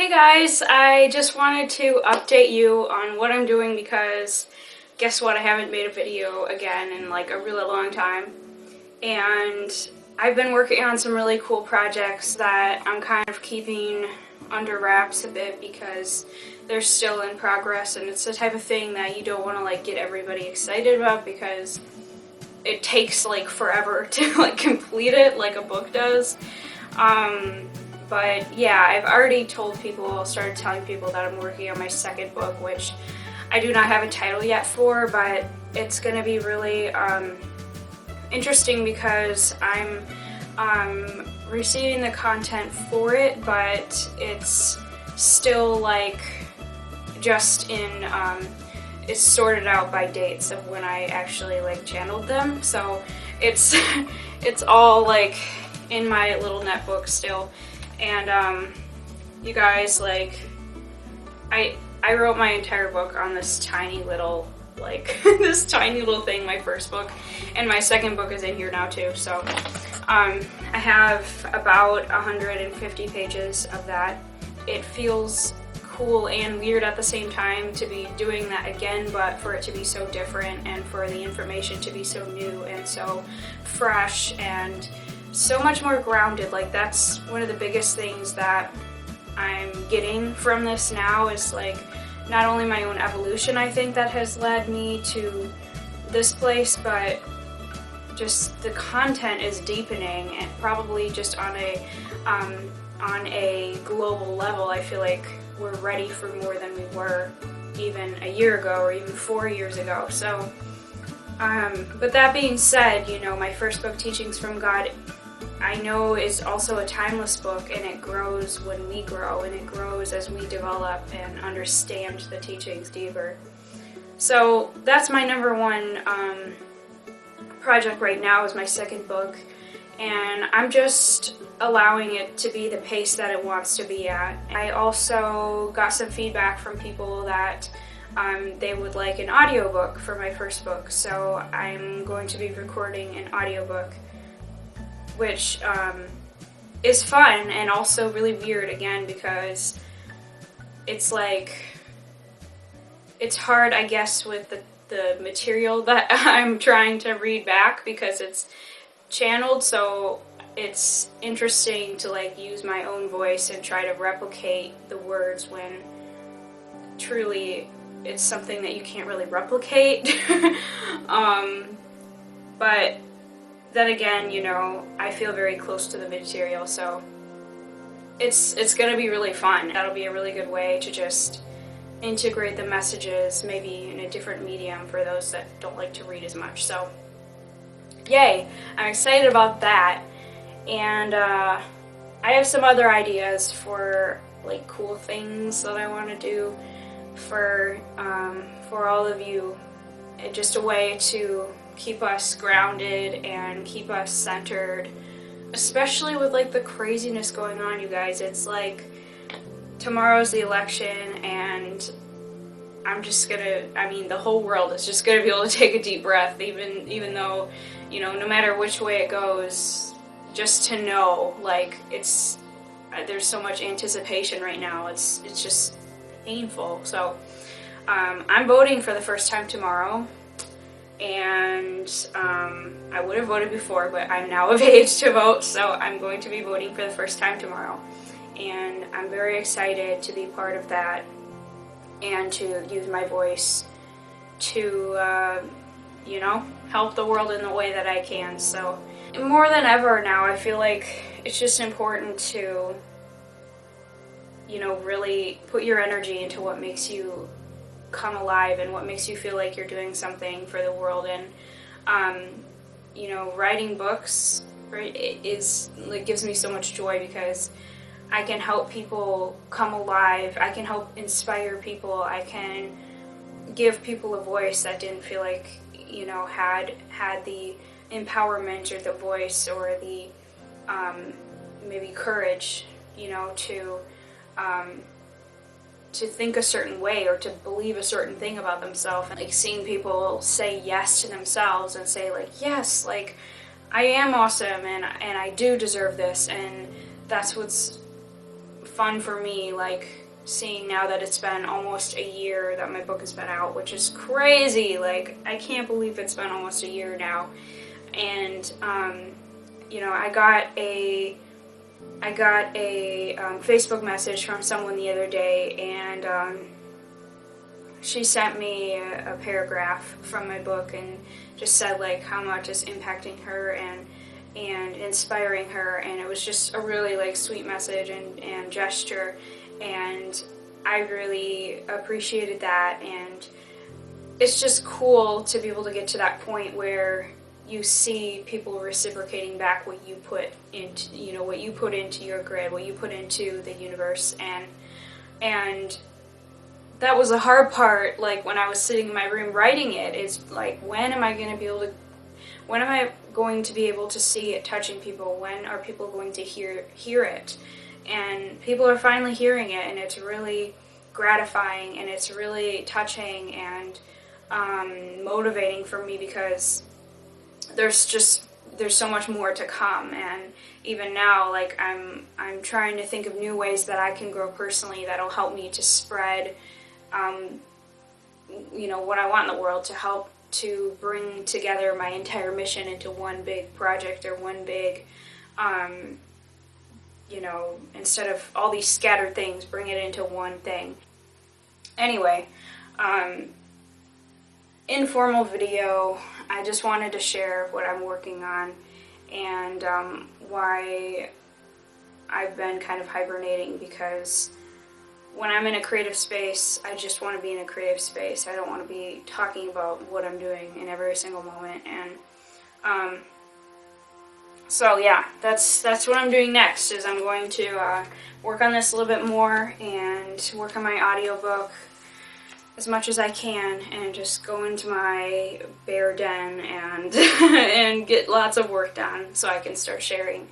Hey guys, I just wanted to update you on what I'm doing because guess what? I haven't made a video again in like a really long time. And I've been working on some really cool projects that I'm kind of keeping under wraps a bit because they're still in progress, and it's the type of thing that you don't want to like get everybody excited about because it takes like forever to like complete it like a book does. But yeah, I've already started telling people that I'm working on my second book, which I do not have a title yet for, but it's going to be really interesting because I'm receiving the content for it, but it's still like just in, it's sorted out by dates of when I actually like channeled them, so it's it's all like in my little netbook still. And you guys, like, I wrote my entire book on this tiny little, like, this tiny little thing, my first book, and my second book is in here now too, so I have about 150 pages of that. It feels cool and weird at the same time to be doing that again, but for it to be so different and for the information to be so new and so fresh and so much more grounded. Like, that's one of the biggest things that I'm getting from this now is like not only my own evolution, I think, that has led me to this place, but just the content is deepening, and probably just on a global level I feel like we're ready for more than we were even a year ago or even 4 years ago. So but that being said, you know, my first book, Teachings from God, I know is also a timeless book, and it grows when we grow, and it grows as we develop and understand the teachings deeper. So that's my number one project right now, is my second book, and I'm just allowing it to be the pace that it wants to be at. I also got some feedback from people that they would like an audiobook for my first book, so I'm going to be recording an audiobook, which is fun and also really weird again because it's like, it's hard, I guess, with the material that I'm trying to read back because it's channeled, so it's interesting to like use my own voice and try to replicate the words when truly it's something that you can't really replicate. But then again, you know, I feel very close to the material, so it's gonna be really fun. That'll be a really good way to just integrate the messages, maybe in a different medium for those that don't like to read as much. So, yay! I'm excited about that, and I have some other ideas for like cool things that I want to do for all of you. Just a way to keep us grounded and keep us centered, especially with like the craziness going on, you guys. It's like tomorrow's the election, and I'm just gonna, I mean, the whole world is just gonna be able to take a deep breath, even though, you know, no matter which way it goes, just to know, like, it's, there's so much anticipation right now, it's just painful. So I'm voting for the first time tomorrow, and I would have voted before, but I'm now of age to vote, so I'm going to be voting for the first time tomorrow, and I'm very excited to be part of that and to use my voice to you know, help the world in the way that I can. So more than ever now, I feel like it's just important to, you know, really put your energy into what makes you come alive and what makes you feel like you're doing something for the world. And you know, writing books, right, it gives me so much joy because I can help people come alive, I can help inspire people, I can give people a voice that didn't feel like, you know, had the empowerment or the voice or the maybe courage, you know, to think a certain way or to believe a certain thing about themselves. And like seeing people say yes to themselves and say like, yes, like I am awesome and I do deserve this, and that's what's fun for me, like seeing now that it's been almost a year that my book has been out, which is crazy. Like, I can't believe it's been almost a year now. And you know, I got a Facebook message from someone the other day, and she sent me a paragraph from my book and just said like how much it's impacting her and inspiring her, and it was just a really like sweet message and gesture, and I really appreciated that. And it's just cool to be able to get to that point where you see people reciprocating back what you put into, you know, what you put into your grid, what you put into the universe. And that was the hard part, like when I was sitting in my room writing it, is like, when am I going to be able to see it touching people? When are people going to hear it? And people are finally hearing it, and it's really gratifying, and it's really touching and motivating for me, because there's so much more to come. And even now, like I'm trying to think of new ways that I can grow personally that'll help me to spread you know, what I want in the world, to help to bring together my entire mission into one big project, or one big you know, instead of all these scattered things, bring it into one thing. Anyway, informal video. I just wanted to share what I'm working on, and why I've been kind of hibernating, because when I'm in a creative space, I just want to be in a creative space. I don't want to be talking about what I'm doing in every single moment. And so yeah, that's what I'm doing next, is I'm going to work on this a little bit more and work on my audiobook as much as I can, and just go into my bear den and and get lots of work done so I can start sharing.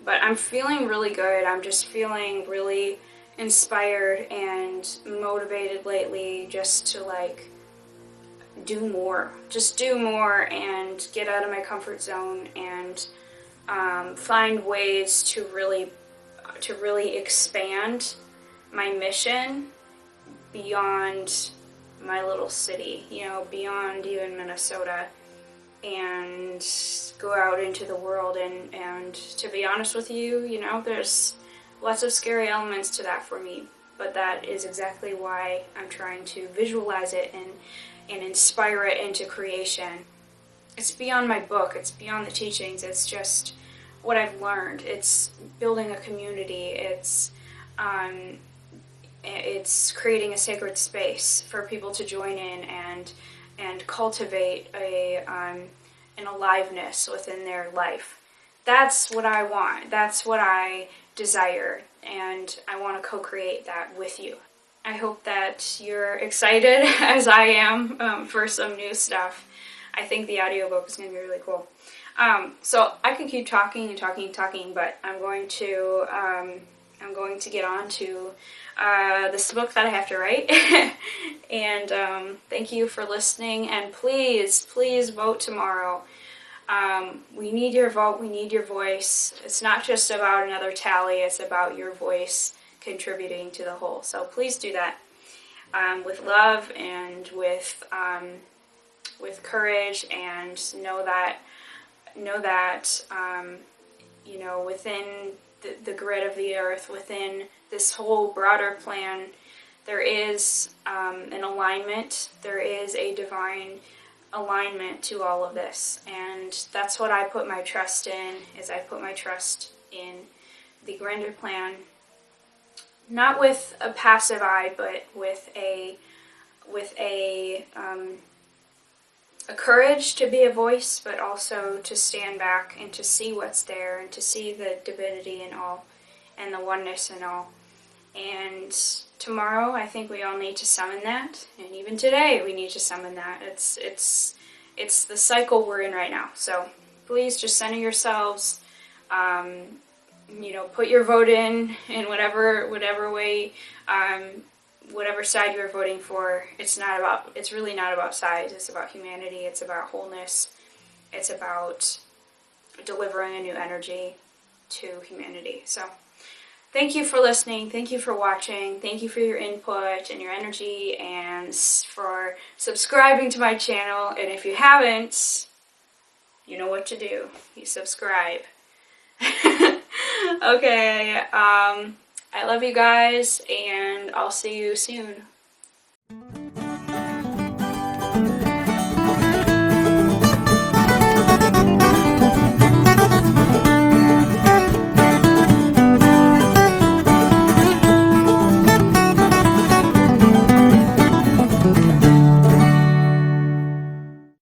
But I'm feeling really good. I'm just feeling really inspired and motivated lately, just to like do more. Just do more and get out of my comfort zone, and find ways to really expand my mission beyond my little city, you know, beyond even Minnesota, and go out into the world. And to be honest with you, you know, there's lots of scary elements to that for me, but that is exactly why I'm trying to visualize it and inspire it into creation. It's beyond my book, it's beyond the teachings, it's just what I've learned. It's building a community, it's creating a sacred space for people to join in and cultivate an aliveness within their life. That's what I want. That's what I desire, and I want to co-create that with you. I hope that you're excited as I am for some new stuff. I think the audiobook is going to be really cool. So I could keep talking and talking and talking, but I'm going to get on to this book that I have to write. And thank you for listening, and please vote tomorrow. We need your vote, we need your voice. It's not just about another tally, it's about your voice contributing to the whole. So please do that with love and with courage, and know that you know, within the grid of the earth, within this whole broader plan, there is an alignment, there is a divine alignment to all of this. And that's what I put my trust in, is I put my trust in the grander plan, not with a passive eye, but with a courage to be a voice, but also to stand back and to see what's there, and to see the divinity in all, and the oneness in all. And tomorrow, I think we all need to summon that, and even today, we need to summon that. It's the cycle we're in right now. So please just center yourselves. You know, put your vote in whatever way, whatever side you're voting for. It's really not about size. It's about humanity. It's about wholeness. It's about delivering a new energy to humanity. So thank you for listening. Thank you for watching. Thank you for your input and your energy and for subscribing to my channel. And if you haven't, you know what to do. You subscribe. Okay, I love you guys, and I'll see you soon.